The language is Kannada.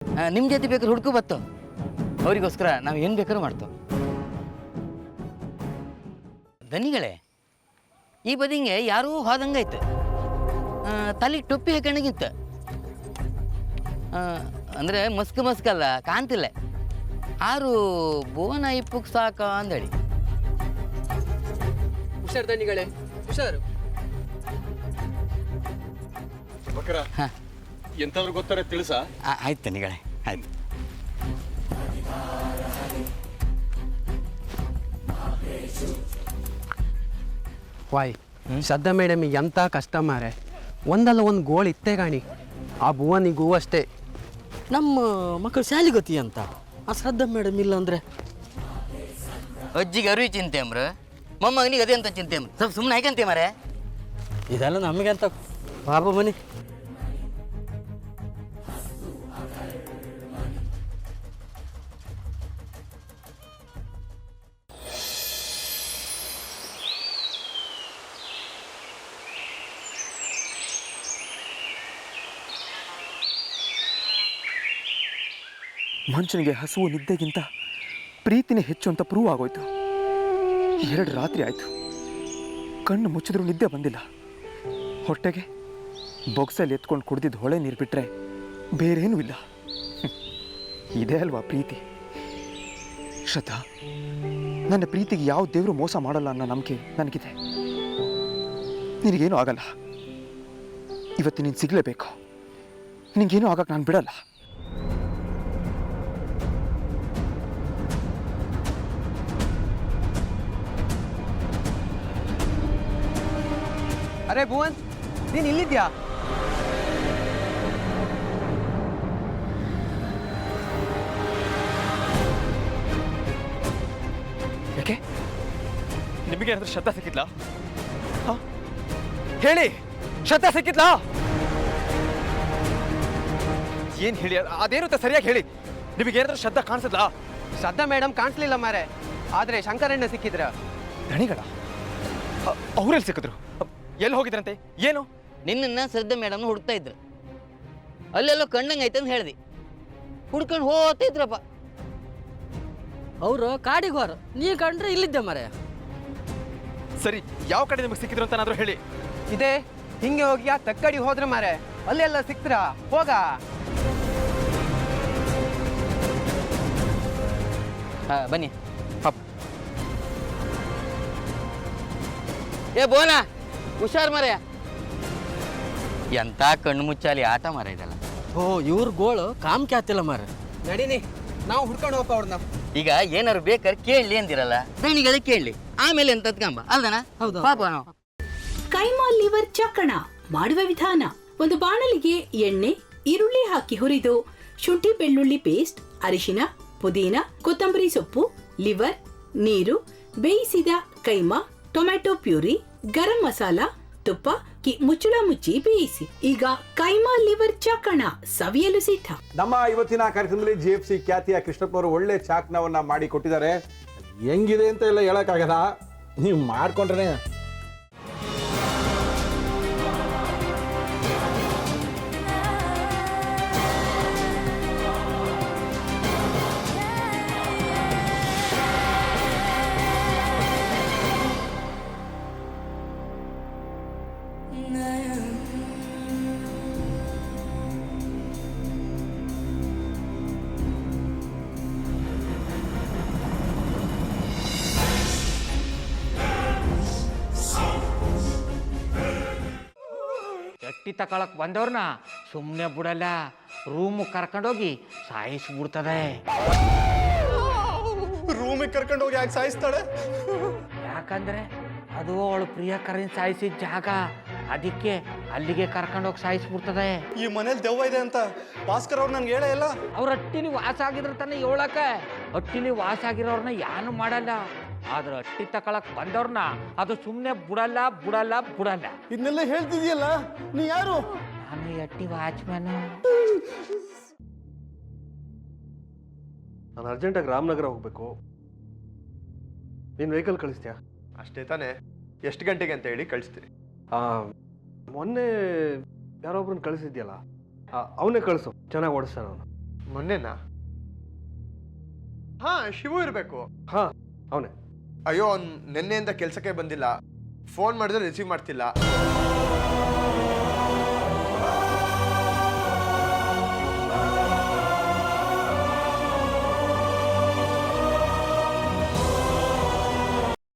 ನಿಮ್ಮ ಜೊತೆ ಬೇಕಾದ್ರೆ ಹುಡ್ಕೊ ಬತ್ತೋ ಅವರಿಗೋಸ್ಕರ ನಾವು ಏನು ಬೇಕಾದ್ರೂ ಮಾಡ್ತೋ. ದನಿಗಳೇ, ಈ ಬದಿಂಗೆ ಯಾರೂ ಹೋದಂಗಾಯ್ತು. ತಲೆಗೆ ಟೊಪ್ಪಿ ಹಾಕೊಂಡಾಗಿತ್ತು. ಅಂದರೆ ಮಸ್ಕಲ್ಲ, ಕಾಣ್ತಿಲ್ಲ. ಆರು ಬೋನ ಇಪ್ಪಕ್ಕೆ ಸಾಕ ಅಂದಳಿ. ಹುಷಾರು ದನಿಗಳೇ, ಹುಷಾರು. ಎಂತಾದ್ರು ಗೊತ್ತಾರೆ ತಿಳಿಸ. ಆಯ್ತು ದನಿಗಳೇ, ಆಯ್ತು. ವಾಯ್, ಶ್ರದ್ಧಾ ಮೇಡಮಿಗೆ ಎಂಥ ಕಷ್ಟ ಮಾರೆ. ಒಂದಲ್ಲ ಒಂದು ಗೋಳು ಇತ್ತೇ ಕಾಣಿ. ಆ ಭುವನಿಗೂ ಅಷ್ಟೇ. ನಮ್ಮ ಮಕ್ಕಳು ಶಾಲೆ ಗತಿ ಅಂತ ಆ ಶ್ರದ್ಧಾ ಮೇಡಮ್ ಇಲ್ಲ ಅಂದರೆ ಅಜ್ಜಿಗೆ ಅರಿವು ಚಿಂತೆ ಅಂಬ್ರ, ಮೊಮ್ಮಗನಿಗೆ ಅದೇ ಅಂತ ಚಿಂತೆ ಅಂಬ್ರ. ಸ್ವಲ್ಪ ಸುಮ್ಮನೆ ಹಾಕಂತೆ ಮಾರೆ. ಇದೆಲ್ಲ ನಮಗೆ ಅಂತ ಪಾಪ ಮನೆ. ಮನುಷ್ಯನಿಗೆ ಹಸುವು ನಿದ್ದೆಗಿಂತ ಪ್ರೀತಿನೇ ಹೆಚ್ಚು ಅಂತ ಪ್ರೂವ್ ಆಗೋಯ್ತು. 2 ರಾತ್ರಿ ಆಯಿತು, ಕಣ್ಣು ಮುಚ್ಚಿದ್ರೂ ನಿದ್ದೆ ಬಂದಿಲ್ಲ. ಹೊಟ್ಟೆಗೆ ಬೊಕ್ಸಲ್ಲಿ ಎತ್ಕೊಂಡು ಕುಡ್ದಿದ್ದು ಹೊಳೆ ನೀರು ಬಿಟ್ಟರೆ ಬೇರೇನೂ ಇಲ್ಲ. ಇದೇ ಅಲ್ವಾ ಪ್ರೀತಿ? ಶ್ರದ್ಧಾ, ನನ್ನ ಪ್ರೀತಿಗೆ ಯಾವ ದೇವರು ಮೋಸ ಮಾಡಲ್ಲ ಅನ್ನೋ ನಂಬಿಕೆ ನನಗಿದೆ. ನಿನಗೇನೂ ಆಗಲ್ಲ. ಇವತ್ತು ನೀನು ಸಿಗಲೇಬೇಕು. ನಿನಗೇನೂ ಆಗಕ್ಕೆ ನಾನು ಬಿಡಲ್ಲ. ಅರೆ ಭುವನ್, ನೀನು ಇಲ್ಲಿದ್ಯಾ? ಯಾಕೆ? ನಿಮಗೆ ಏನಾದರೂ ಶ್ರದ್ಧಾ ಸಿಕ್ಕಿದ್ಲಾ? ಹೇಳಿ, ಶ್ರದ್ಧಾ ಸಿಕ್ಕಿದ್ಲಾ? ಏನು ಹೇಳಿ, ಅದೇನುತ್ತೆ ಸರಿಯಾಗಿ ಹೇಳಿ. ನಿಮಗೇನಾದ್ರೂ ಶ್ರದ್ಧಾ ಕಾಣಿಸಿದ್ಲಾ? ಶ್ರದ್ಧಾ ಮೇಡಮ್ ಕಾಣಿಸ್ಲಿಲ್ಲ ಮಾರೆ, ಆದರೆ ಶಂಕರಣ್ಣ ಸಿಕ್ಕಿದ್ರ. ದಣಿಗಳ ಅವರೆಲ್ಲಿ ಸಿಕ್ಕಿದ್ರು? ಎಲ್ಲಿ ಹೋಗಿದ್ರಂತೆ? ಏನು? ನಿನ್ನನ್ನು ಶ್ರದ್ಧಾ ಮೇಡಮ್ನ ಹುಡುಕ್ತಾ ಇದ್ರು. ಅಲ್ಲೆಲ್ಲೋ ಕಣ್ಣಂಗೆ ಐತೆ ಅಂತ ಹೇಳ್ದಿ. ಹುಡ್ಕೊಂಡು ಹೋಗ್ತಾ ಇದ್ರಪ್ಪ. ಅವರು ಕಾಡಿಗೆ ಹೋರು, ನೀ ಕಂಡ್ರೆ ಇಲ್ಲಿದ್ದೆ ಮರೆ. ಸರಿ, ಯಾವ ಕಡೆ ನಿಮಗೆ ಸಿಕ್ಕಿದ್ರು ಅಂತ ಏನಾದರೂ ಹೇಳಿ. ಇದೇ ಹಿಂಗೆ ಹೋಗಿ ಆ ತಕ್ಕಡಿ ಹೋದ್ರೆ ಮಾರೆ, ಅಲ್ಲೆಲ್ಲ ಸಿಕ್ತರ. ಹೋಗ. ಬನ್ನಿ. ಏ ಬೋನ, ಹುಷಾರ್ ಮರೆಯ. ಎಂತ ಕಣ್ಣು ಮುಚ್ಚಾಲಿ ಆಟ ಮರ ಇದೆಲ್ಲ. ಓ, ಇವ್ರ ಗೋಳು ಕಾಮ್ ಕ್ಯಾತಿಲ್ಲ ಮರೆ. ನಡೀನಿ, ನಾವು ಹುಡ್ಕೊಂಡು ಹೋಗಪ್ಪ ಅವ್ರನ್ನ. ಈಗ ಏನಾರು ಬೇಕಾದ್ರೆ ಕೇಳಲಿ ಅಂದಿರಲ್ಲ, ದಣಿಗಳೇ ಕೇಳಲಿ. ಆಮೇಲೆ ಎಂತ ಕಂಬ ಅಲ್ದನ? ಹೌದು ಪಾಪ ನಾವು ಕೈಮಾ ಲಿವರ್ ಚಕ್ಕಣ ಮಾಡುವ ವಿಧಾನ. ಒಂದು ಬಾಣಲಿಗೆ ಎಣ್ಣೆ, ಈರುಳ್ಳಿ ಹಾಕಿ ಹುರಿದು ಶುಂಠಿ ಬೆಳ್ಳುಳ್ಳಿ ಪೇಸ್ಟ್, ಅರಿಶಿನ, ಪುದೀನ, ಕೊತ್ತಂಬರಿ ಸೊಪ್ಪು, ಲಿವರ್, ನೀರು, ಬೇಯಿಸಿದ ಕೈಮಾ, ಟೊಮ್ಯಾಟೊ ಪ್ಯೂರಿ, ಗರಂ ಮಸಾಲ, ತುಪ್ಪ ಮುಚ್ಚಳ ಮುಚ್ಚಿ ಬೇಯಿಸಿ. ಈಗ ಕೈಮಾ ಲಿವರ್ ಚಾಕಣ ಸವಿಯಲು ಸಿದ್ಧ. ನಮ್ಮ ಇವತ್ತಿನ ಕಾರ್ಯಕ್ರಮದಲ್ಲಿ GFC ಖ್ಯಾತಿಯ ಕೃಷ್ಣಪ್ಪನವರು ಒಳ್ಳೆ ಚಾಕ್ನವನ್ನ ಮಾಡಿ ಕೊಟ್ಟಿದ್ದಾರೆ. ಹೆಂಗಿದೆ ಅಂತ ಎಲ್ಲ ಹೇಳಕ್ಕಾಗಲ್ಲ, ನೀವು ಮಾಡ್ಕೊಂಡ್ರೆ. ಎಟ್ಟಿ ತಕೊಳಕ್ ಬಂದವ್ರನ್ನ ಸುಮ್ಮನೆ ಬಿಡಲ್ಲ, ರೂಮ್ ಕರ್ಕೊಂಡೋಗಿ ಸಾಯಿಸ್ಬಿಡ್ತದೆ. ರೂಮಿಗೆ ಕರ್ಕೊಂಡು ಹೋಗಿ ಯಾಕೆ ಸಾಯಿಸ್ತಾಳೆ? ಯಾಕಂದ್ರೆ ಅದು ಅವಳು ಪ್ರಿಯಕರನ್ ಸಾಯಿಸಿದ ಜಾಗ, ಅದಕ್ಕೆ ಅಲ್ಲಿಗೆ ಕರ್ಕೊಂಡೋಗಿ ಸಾಯಿಸ್ಬಿಡ್ತದೆ. ಈ ಮನೇಲಿ ದೆವ್ವ ಇದೆ ಅಂತ ಭಾಸ್ಕರ್ ಅವ್ರು ನನ್ಗೆ ಹೇಳೇ ಇಲ್ಲ. ಅವ್ರ ಹಟ್ಟಿಲಿ ವಾಸ ಆಗಿದ್ರ ತಾನೆ ಹೇಳಕ. ಹಟ್ಟಿಲಿ ವಾಸ ಆಗಿರೋರ್ನ ಯಾನು ಮಾಡಲ್ಲ, ಆದ್ರೆ ಹಟ್ಟಿ ತಕೊಳಕ್ ಬಂದವ್ರನ್ನ ಅದು ಸುಮ್ಮನೆ ಬಿಡಲ್ಲ ಬಿಡಲ್ಲ ಬಿಡಲ್ಲ. ಇದನ್ನೆಲ್ಲ ಹೇಳ್ತಿದ್ಯಲ್ಲ, ನೀ ಯಾರು? ನಾನು ಹಟ್ಟಿ ವಾಚ್ಮ್ಯಾನು. ನಾನು ಅರ್ಜೆಂಟಾಗಿ ರಾಮನಗರ ಹೋಗ್ಬೇಕು. ನೀನು ವೆಹಿಕಲ್ ಕಳಿಸ್ತೀಯಾ? ಅಷ್ಟೇ ತಾನೇ? ಎಷ್ಟು ಗಂಟೆಗೆ ಅಂತ ಹೇಳಿ ಕಳಿಸ್ತೀನಿ. ಮೊನ್ನೆ ಯಾರೊಬ್ರನ್ನ ಕಳಿಸಿದ್ಯಲ್ಲ, ಅವನೇ ಕಳಿಸು, ಚೆನ್ನಾಗಿ ಓಡಿಸ್ತಾನೆ ಅವನು. ಮೊನ್ನೆನಾ? ಹಾ, ಶಿವು ಇರಬೇಕು. ಹಾಂ ಅವನೇ. ಅಯ್ಯೋ, ಅವ್ನು ನಿನ್ನೆಯಿಂದ ಕೆಲಸಕ್ಕೆ ಬಂದಿಲ್ಲ. ಫೋನ್ ಮಾಡಿದ್ರೆ ರಿಸೀವ್ ಮಾಡ್ತಿಲ್ಲ.